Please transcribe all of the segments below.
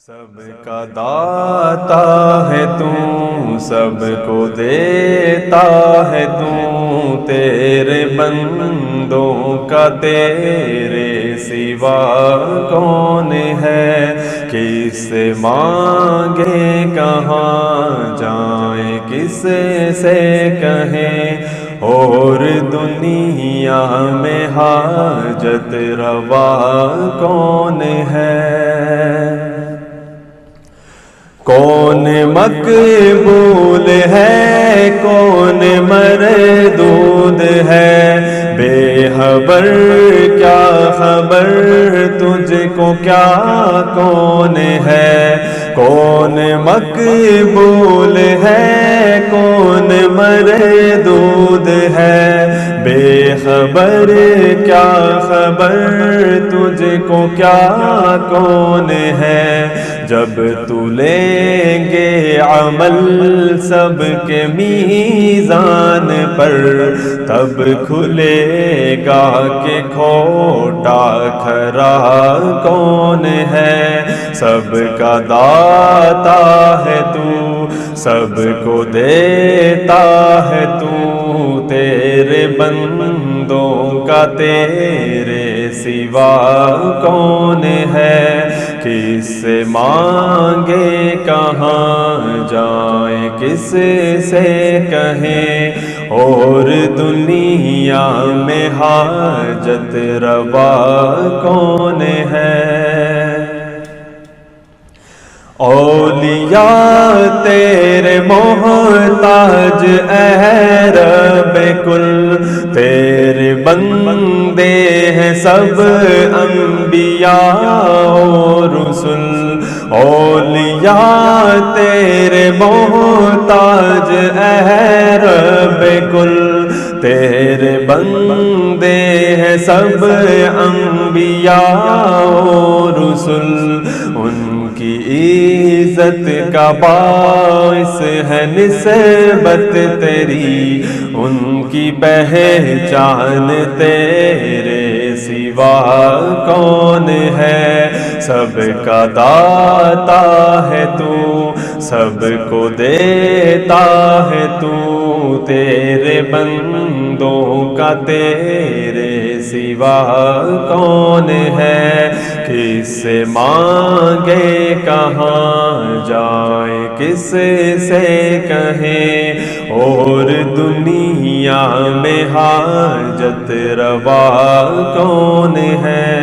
سب کا داتا ہے تو، سب کو دیتا ہے تو، تیرے بندوں کا تیرے سوا کون ہے؟ کس سے مانگے کہاں جائیں، کس سے کہیں اور دنیا میں حاجت روا کون ہے؟ کون مقبول ہے کون مردود ہے، بے خبر کیا خبر تجھ کو کیا کون ہے؟ کون مقبول ہے کون مردود ہے، بے خبر کیا خبر تجھ کو کیا کون ہے؟ جب تو لیں گے عمل سب کے میزان پر، تب کھلے گا کہ کھوٹا کھرا کون ہے؟ سب کا داتا ہے تو، سب کو دیتا ہے تو، تیرے بندوں کا تیرے سوا کون ہے؟ کس سے مانگے کہاں جائیں، کس سے کہیں اور دنیا میں حاجت روا کون ہے؟ اولیاء تیرے محتاج اے رب کل، تیرے بندے ہیں سب انبیاء و رسل۔ اولیاء تیرے محتاج اے رب کل، تیرے بندے ہیں سب انبیاء و رسل۔ ان کی عزت کا باعث ہے نسبت تیری، ان کی پہچان تیرے سوا کون ہے؟ سب کا داتا ہے تو، سب کو دیتا ہے تو، تیرے بندوں کا تیرے سوا کون ہے؟ کس سے مانگے کہاں جائیں، کس سے کہیں اور دنیا میں حاجت روا کون ہے؟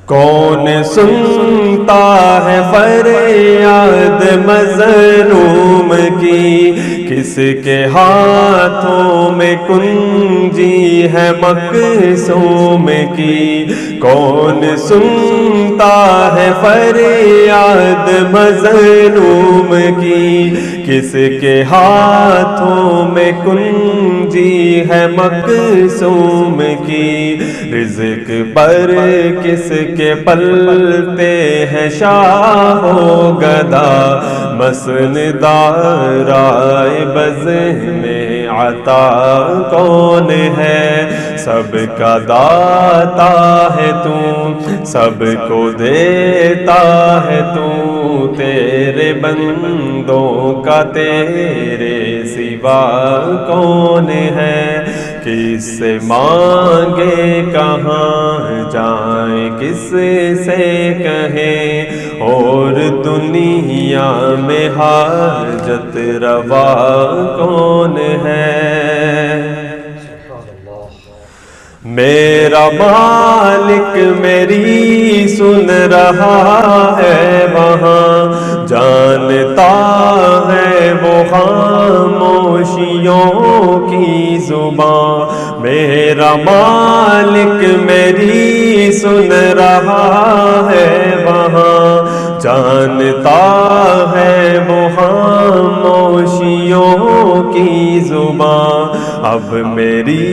کون سنتا ہے فریاد مظلوم کی، کس کے ہاتھوں میں کنجی ہے مقصوم کی؟ کون سنتا ہے فریاد مظلوم کی، کس کے ہاتھوں میں کنجی ہے مقصوم کی؟ رزق پر کس کے پلتے ہیں شاہ و گدا، مسندہ رائے بز میں عطا کون ہے؟ سب کا داتا ہے تو، سب کو دیتا ہے تو، تیرے بندوں کا تیرے سوا کون ہے؟ کس سے مانگے کہاں جائیں، کس سے کہیں اور دنیا میں حاجت روا کون ہے؟ میرا مالک میری سن رہا ہے وہاں، جانتا ہے وہ خاموشیوں کی زبان۔ میرا مالک میری سن رہا ہے وہاں، جانتا ہے وہ خاموشیوں کی زبان۔ اب میری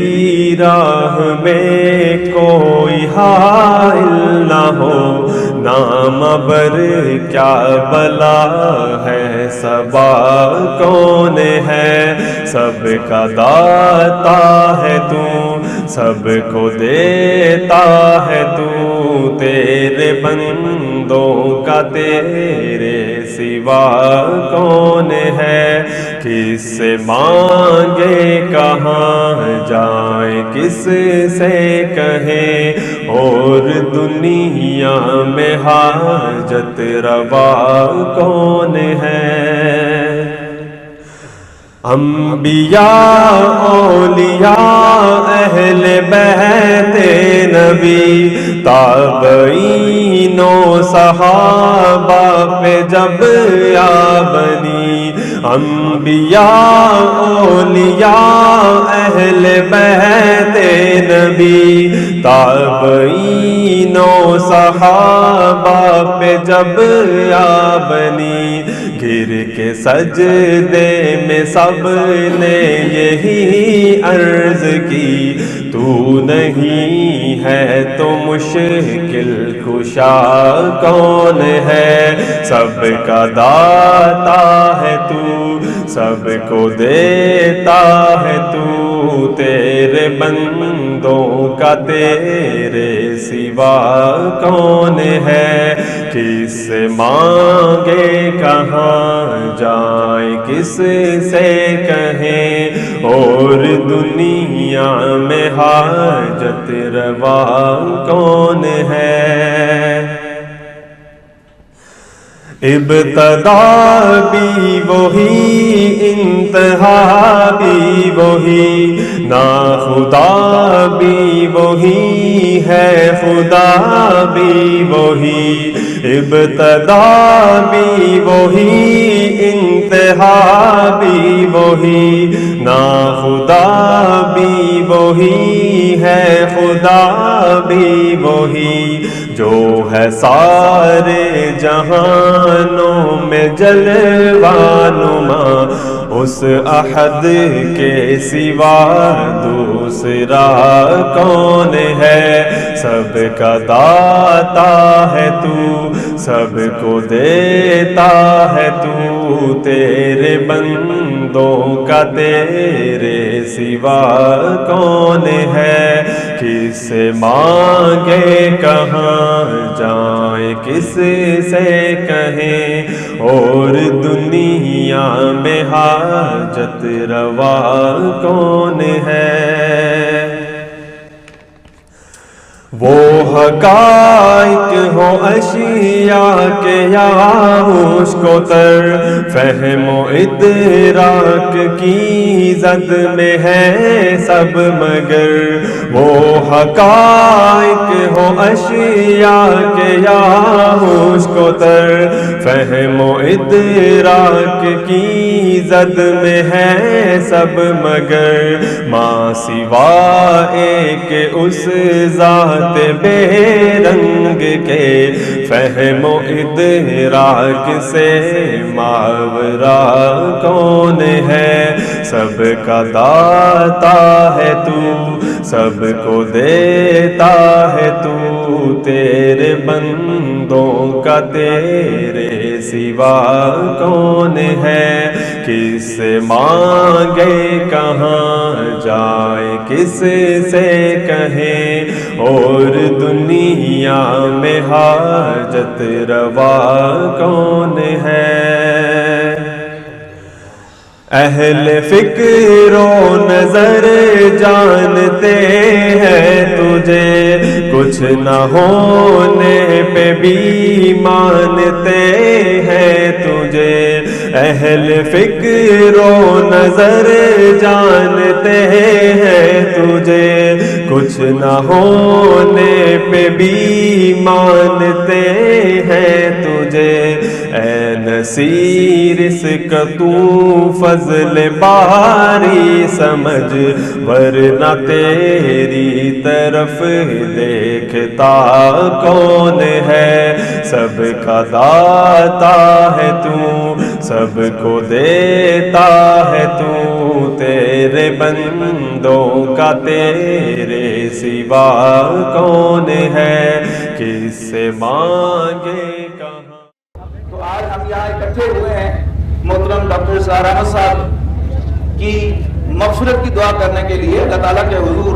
راہ میں کوئی حائل نہ ہو، نام بر کیا بلا ہے صبا کون ہے؟ سب کا داتا ہے تو، سب کو دیتا ہے تو، تیرے بندوں کا تیرے سوا کون ہے؟ کس سے مانگے کہاں جائیں، کس سے کہیں اور دنیا میں حاجت روا کون ہے؟ انبیاء اولیاء اہل بیت نبی تابعین و صحابہ پہ جب آ بنی، انبیاء اولیاء اہل بیت نبی تابعین و صحابہ پہ جب آ بنی، گر کے سجدے میں سب نے یہی عرض کی، تو نہیں ہے تو مشکل کشا کون ہے؟ سب کا داتا ہے تو، سب کو دیتا ہے تو، تیرے بندوں کا تیرے سوا کون ہے؟ کس سے مانگے کہاں جائیں، کس سے کہیں اور دنیا میں حاجت روا کون ہے؟ ابتدا بھی وہی، انتہا بھی وہی، ناخدا بھی وہی ہے، خدا بھی وہی، ابتدا بھی وہی، انتہا بھی وہی، ناخدا بھی وہی ہے، خدا بھی وہی، جو ہے سارے جہانوں میں جلوہ نما، اس احد کے سوا دوسرا کون ہے؟ سب کا داتا ہے تو، سب کو دیتا ہے تو، تیرے بندوں کا تیرے سوا کون ہے؟ کس سے مانگے کہاں جائیں، کس سے کہیں اور دنیا میں حاجت روا کون ہے؟ وہ حقائق ہو اشیاء کے یا اس کو تر، فہم و ادراک کی زد میں ہے سب مگر، وہ حقائق ہو اشیاء کے یا اس کو تر، فہم و ادراک کی زد میں ہے سب مگر، ماں سوا ایک اس ذات بے رنگ کے، فہم و ادراک سے ماورا کون ہے؟ سب کا داتا ہے تو، سب کو دیتا ہے تو، تیرے بندوں کا تیرے سوا کون ہے؟ کس سے مانگے کہاں جائے، کس سے کہیں اور دنیا میں حاجت روا کون ہے؟ اہل فکر و نظر جانتے ہیں تجھے، کچھ نہ ہونے پہ بھی مانتے ہیں تجھے، اہل فکر و نظر جانتے ہیں تجھے، کچھ نہ ہونے پہ بھی مانتے ہیں تجھے، اے نصیر اس کا تو فضل باری سمجھ، ورنہ تیری طرف دیکھتا کون ہے؟ سب کا داتا ہے تو، سب کو دیتا ہے تو، تیرے بندوں کا تیرے سوا کون ہے؟ کس سے مانگے کہاں؟ تو آج ہم یہاں اکٹھے ہوئے ہیں محترم ڈاکٹر اسرار احمد صاحب کی مغفرت کی دعا کرنے کے لیے، اللہ تعالیٰ کے حضور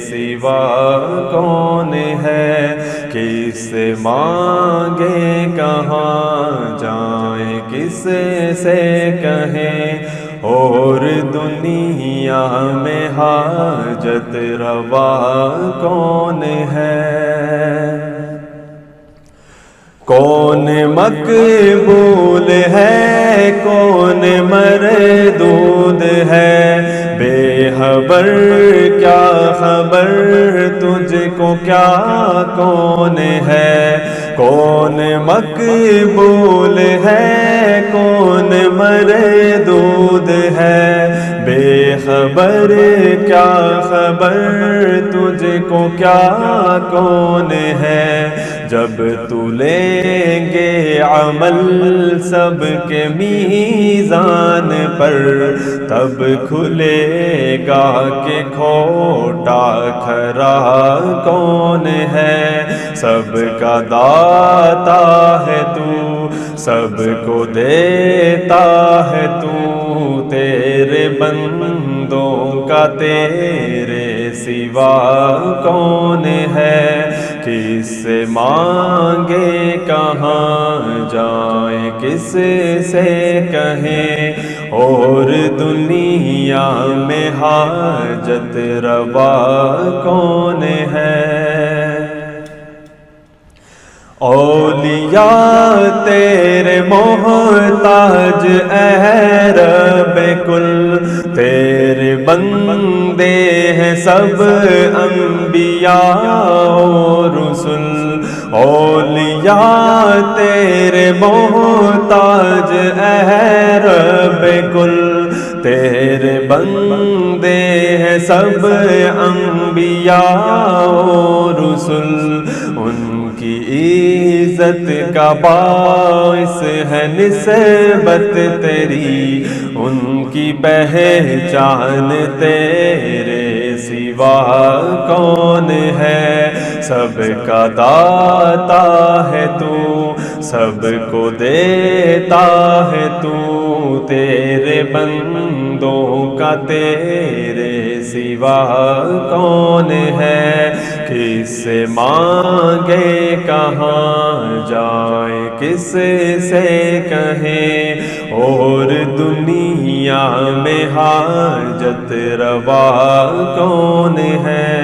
سوا کون ہے، کس سے مانگے کہاں جائیں، کس سے کہیں اور دنیا میں حاجت روا کون ہے؟ کون مقبول ہے کون مردود ہے، بے خبر کیا خبر تجھ کو کیا کون ہے؟ کون مقبول ہے کون مردود ہے، بے خبر کیا خبر تجھ کو کیا کون ہے؟ جب تو لیں گے عمل سب کے میزان پر، تب کھلے گا کہ کھوٹا کھرا کون ہے؟ سب کا داتا ہے تو، سب کو دیتا ہے تو، تیرے بندوں کا تیرے سوا کون ہے؟ کس سے مانگے کہاں جائیں، کس سے کہیں اور دنیا میں حاجت روا کون ہے؟ اولیاء تیرے محتاج اے رب کل، تیرے بندے ہیں سب انبیاء و رسل، اولیاء تیرے محتاج اے رب کل، تیرے بندے ہیں سب انبیاء و رسل، ان کی عزت کا باعث ہے نسبت تیری، ان کی پہچان تیرے سوا کون ہے؟ سب کا داتا ہے تو، سب کو دیتا ہے تو، تیرے بندوں کا تیرے سوا کون ہے؟ کس سے مانگے کہاں جائیں، کس سے کہیں اور دنیا میں حاجت روا کون ہے؟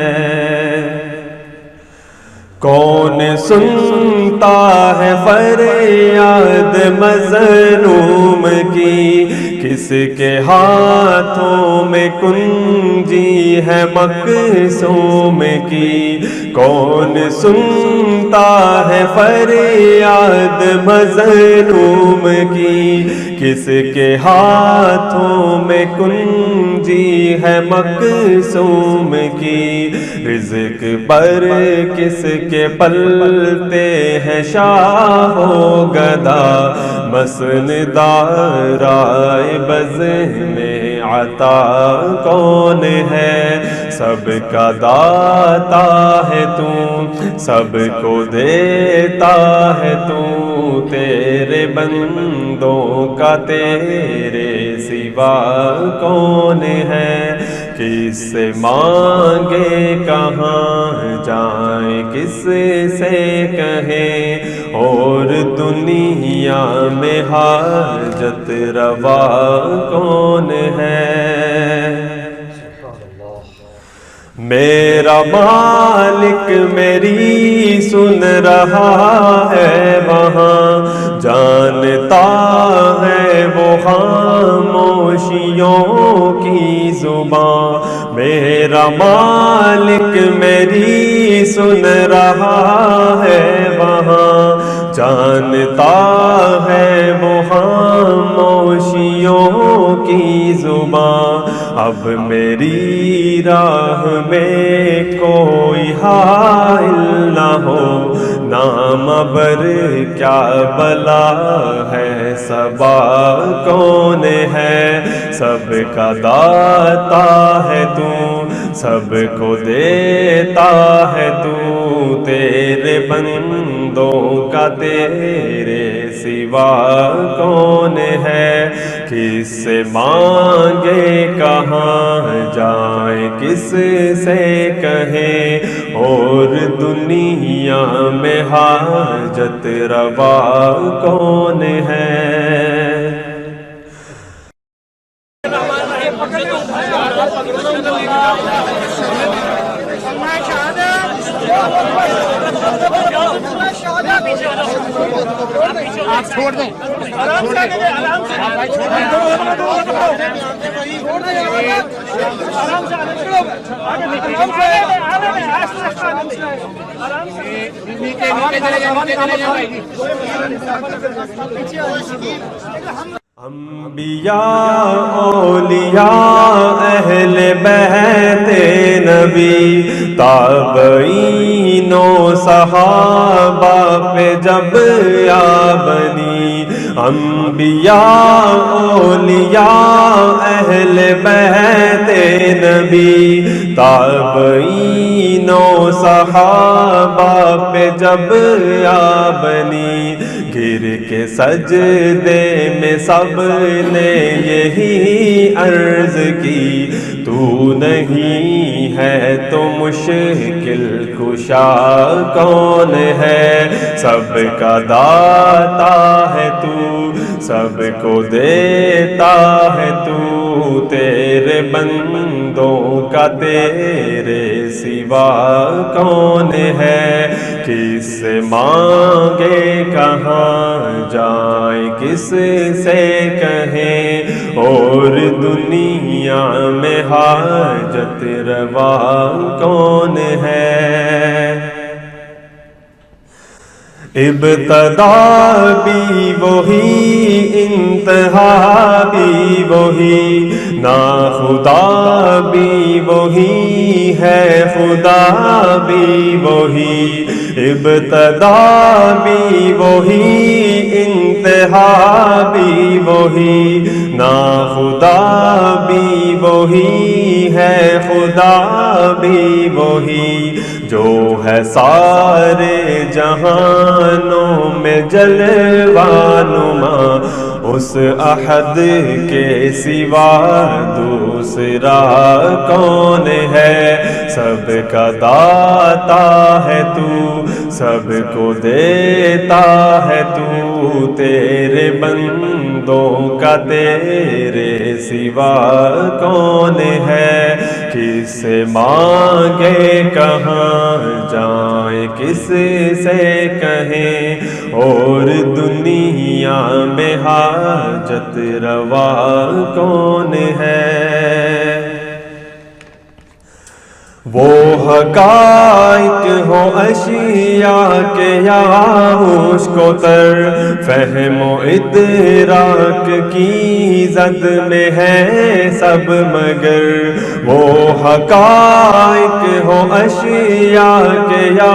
کون سنتا ہے فریاد مظلوم کی، کس کے ہاتھوں میں کنجی ہے مقصوم کی؟ کون سنتا ہے فریاد مظلوم کی، کس کے ہاتھوں میں کنجی ہے مقصوم کی؟ رزق پر کس کے پلتے ہیں شاہ و گدا، مسندہ رائے بز میں عطا کون ہے؟ سب کا داتا ہے تو، سب کو دیتا ہے تو، تیرے بندوں کا تیرے سوا کون ہے؟ کس سے مانگے کہاں جائیں، کس سے کہیں اور دنیا میں حاجت روا کون ہے؟ میرا مالک میری سن رہا ہے وہاں، جانتا ہے وہ خاموشیوں کی زبان، میرا مالک میری سن رہا ہے وہاں، جانتا ہے وہ خاموشیوں کی زبان، اب میری راہ میں کوئی حائل نہ ہو، نام بر کیا بلا ہے صبا کون ہے؟ سب کا داتا ہے تو، سب کو دیتا ہے تو، تیرے بندوں کا تیرے سوا کون ہے؟ کس سے مانگے کہاں جائیں، کس سے کہیں اور دنیا میں حاجت روا کون ہے؟ آپ چھوڑ دیں آرام انبیاء اولیاء اہل بیت نبی تابعین و صحابہ پہ جب آ بنی، انبیاء اولیاء اہل بیت نبی تابعین و صحابہ پہ جب آ بنی، گر کے سجدے میں سب نے یہی عرض کی، تو نہیں ہے تو مشکل کشا کون ہے؟ سب کا داتا ہے تو، سب کو دیتا ہے تو، تیرے بندوں کا تیرے سوا کون ہے؟ کس سے مانگے کہاں جائیں، کس سے کہیں اور دنیا میں حاجت روا کون ہے؟ ابتدا بھی وہی انتہا بھی وہی، ناخدا بھی وہی ہے خدا بھی وہی، ابتدا بھی وہی انتہا بھی وہی، ناخدا بھی وہی ہے خدا بھی وہی، جو ہے سارے جہانوں میں جلوہ نما، اس احد کے سوا دوسرا کون ہے؟ سب کا داتا ہے تو، سب کو دیتا ہے تو، تیرے بندوں کا تیرے سوا کون ہے؟ کس سے مانگے کہاں جائیں، کس سے کہیں اور دنیا میں حاجت روا کون ہے؟ وہ حقائق ہو اشیاء کے یا ہوش کو تر، فہم و ادراک کی زد میں ہے سب مگر، وہ حقائق ہو اشیاء کے یا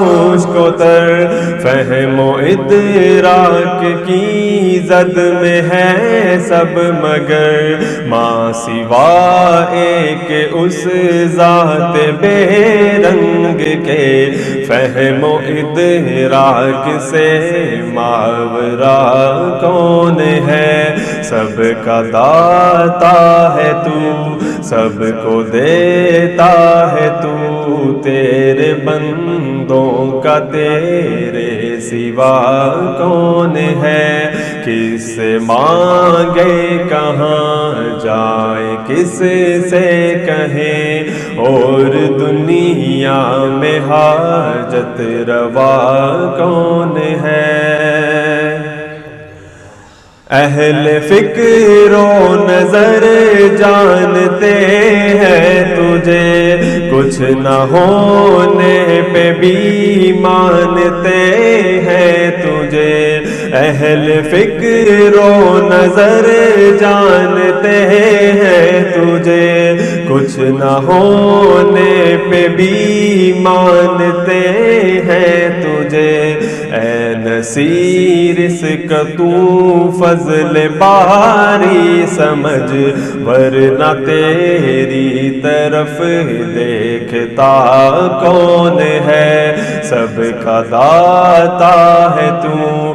ہوش کو تر، فہم و ادراک کی زد میں ہے سب مگر، ماں سوا ایک اس ذات بے رنگ کے، فہم و ادراک سے ماورا کون ہے؟ سب کا داتا ہے تو، سب کو دیتا ہے تو، تیرے بندوں کا تیرے سوا کون ہے؟ کس سے مانگے کہاں جائے، کس سے کہیں اور دنیا میں حاجت روا کون ہے؟ اہل فکر و نظر جانتے ہیں تجھے، کچھ نہ ہونے پہ بھی مانتے ہیں تجھے، اہل فکر و نظر جانتے ہیں تجھے، کچھ نہ ہونے پہ بھی مانتے ہیں تجھے، اے نصیر اس کا تو فضل باری سمجھ، ورنہ تیری طرف دیکھتا کون ہے؟ سب کا داتا ہے تو،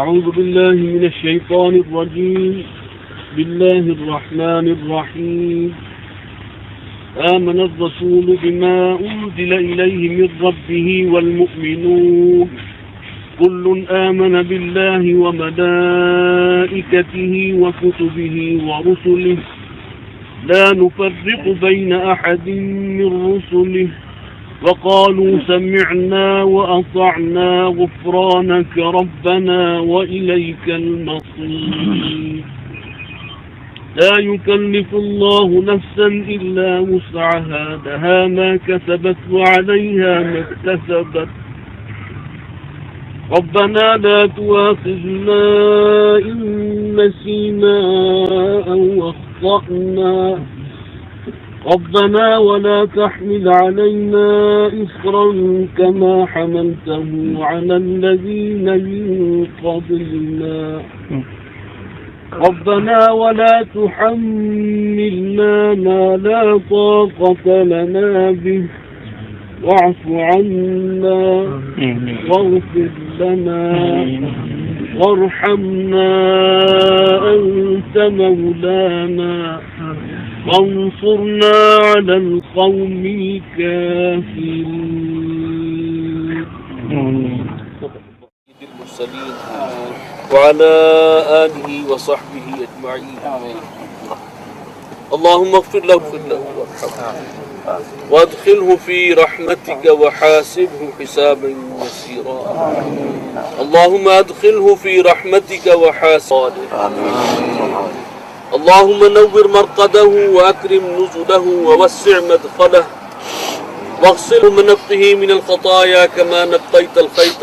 أعوذ بالله من الشيطان الرجيم. بسم الله الرحمن الرحيم. آمن الرسول بما أنزل إليه من ربه والمؤمنون كل آمن بالله وملائكته وكتبه ورسله لا نفرق بين أحد من رسله وقالوا سمعنا وأطعنا غفرانك ربنا وإليك المصير. لا يكلف الله نفسا إلا وسعها لها ما كسبت وعليها ما اكتسبت ربنا لا تؤاخذنا إن نسينا أو أخطأنا ربنا ولا تحمل علينا إصرا كما حملته على الذين من قبلنا ربنا ولا تحملنا ما لا طاقة لنا به واعف عنا واغفر لنا وارحمنا أنت مولانا وانصرنا على القوم الكافرين. المرسلين وعلى آله وصحبه أجمعين. اللهم اغفر له وارحمه وادخله في رحمتك وحاسبه حسابا يسيرا. اللهم ادخله في رحمتك وحاسبه. اللهم نور مرقده وأكرم نزله ووسع مدخله واغسله من نقه من الخطايا كما نقيت الخيط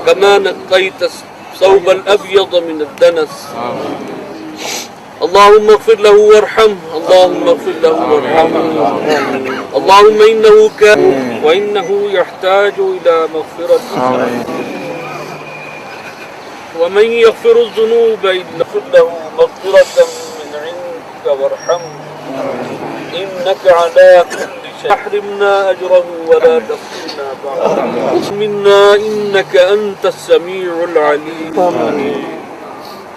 كما نقيت الثوب الأبيض من الدنس. اللهم اغفر له وارحمه. اللهم اغفر له وارحمه. اللهم إنه كان وإنه يحتاج إلى مغفرة. ومن يغفر الذنوب إلا اغفر له مغفرة من عندك وارحمه إنك على كل شيء. أحرمنا أجره ولا تفتنا بعده منا إنك أنت السميع العليم.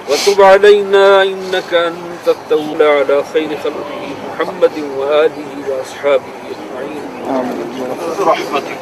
وتب علينا إنك أنت التواب على خير خلقه محمد وآله وأصحابه أجمعين برحمتك.